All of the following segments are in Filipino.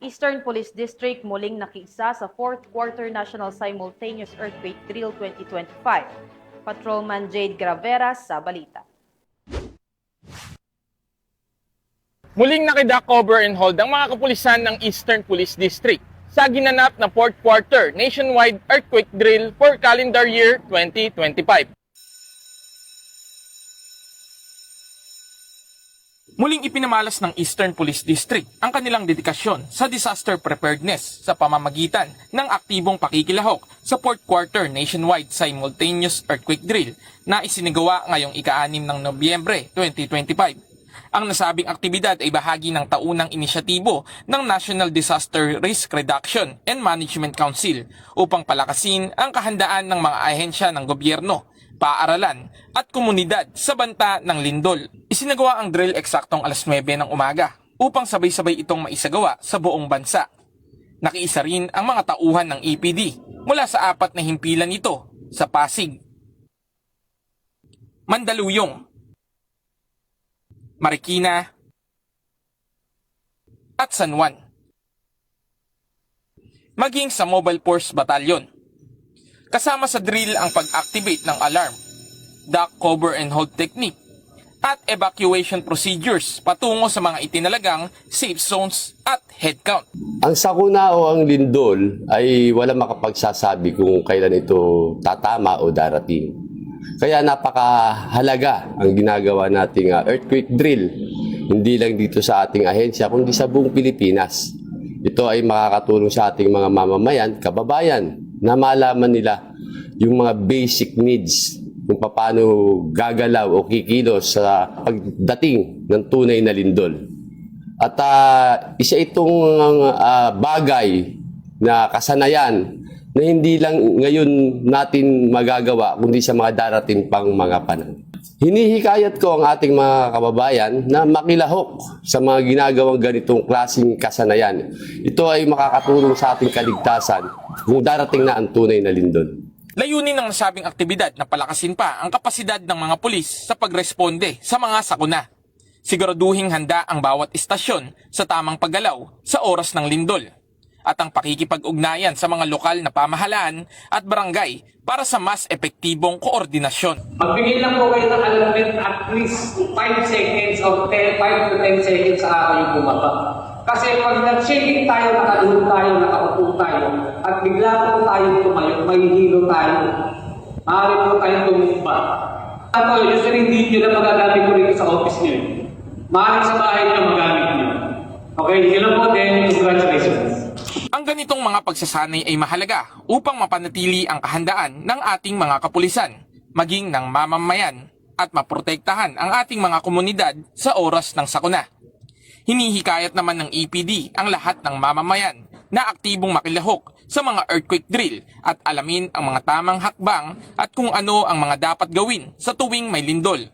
Eastern Police District muling nakiisa sa 4th Quarter National Simultaneous Earthquake Drill 2025. Patrolman Jade Gravera sa balita. Muling nakida cover and hold ang mga kapulisan ng Eastern Police District sa ginanap na 4th Quarter Nationwide Earthquake Drill for calendar year 2025. Muling ipinamalas ng Eastern Police District ang kanilang dedikasyon sa disaster preparedness sa pamamagitan ng aktibong pakikilahok sa 4th Quarter Nationwide Simultaneous Earthquake Drill na isinagawa ngayong ika-6 ng Nobyembre 2025. Ang nasabing aktibidad ay bahagi ng taunang inisyatibo ng National Disaster Risk Reduction and Management Council upang palakasin ang kahandaan ng mga ahensya ng gobyerno, paaralan at komunidad sa banta ng lindol. Isinagawa ang drill eksaktong alas 9 ng umaga upang sabay-sabay itong maisagawa sa buong bansa. Nakiisa rin ang mga tauhan ng EPD mula sa 4 na himpilan nito sa Pasig, Mandaluyong, Marikina at San Juan. Maging sa Mobile Force Battalion. Kasama sa drill ang pag-activate ng alarm, duck cover and hold technique, at evacuation procedures patungo sa mga itinalagang safe zones at head count. Ang sakuna o ang lindol ay walang makapagsasabi kung kailan ito tatama o darating. Kaya napakahalaga ang ginagawa nating earthquake drill, hindi lang dito sa ating ahensya, kundi sa buong Pilipinas. Ito ay makakatulong sa ating mga mamamayan, kababayan, na malaman nila yung mga basic needs kung paano gagalaw o kikilos sa pagdating ng tunay na lindol. At isa itong bagay na kasanayan na hindi lang ngayon natin magagawa kundi sa mga darating pang mga panahon. Hinihikayat ko ang ating mga kababayan na makilahok sa mga ginagawang ganitong klaseng kasanayan. Ito ay makakatulong sa ating kaligtasan kung darating na ang tunay na lindol. Layunin ng nasabing aktibidad na palakasin pa ang kapasidad ng mga pulis sa pagresponde sa mga sakuna. Siguraduhing handa ang bawat istasyon sa tamang paggalaw sa oras ng lindol at ang pakikipag-ugnayan sa mga lokal na pamahalaan at barangay para sa mas epektibong koordinasyon. Magbigay lang po kayo ng alarm at least 5 seconds or 5 to 10 seconds sa araw yung bumaba. Kasi pag nag-shaking tayo, nakalulog tayo, nakaupo tayo, at bigla po tayo tumayo, mahihilo tayo. Maaari po tayo tumumba. Ako, usually hindi nyo na magagamit ko rin sa office nyo. Maaari sa bahay nyo magamit nyo. Okay, yun lang po din. Congratulations. Ang ganitong mga pagsasanay ay mahalaga upang mapanatili ang kahandaan ng ating mga kapulisan, maging ng mamamayan at maprotektahan ang ating mga komunidad sa oras ng sakuna. Hinihikayat naman ng EPD ang lahat ng mamamayan na aktibong makilahok sa mga earthquake drill at alamin ang mga tamang hakbang at kung ano ang mga dapat gawin sa tuwing may lindol.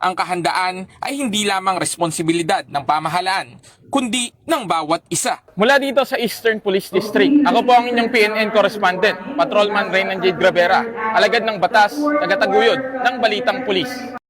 Ang kahandaan ay hindi lamang responsibilidad ng pamahalaan, kundi ng bawat isa. Mula dito sa Eastern Police District, ako po ang inyong PNN correspondent, Patrolman Jade Gravera, alagad ng batas, tagataguyod ng Balitang Pulis.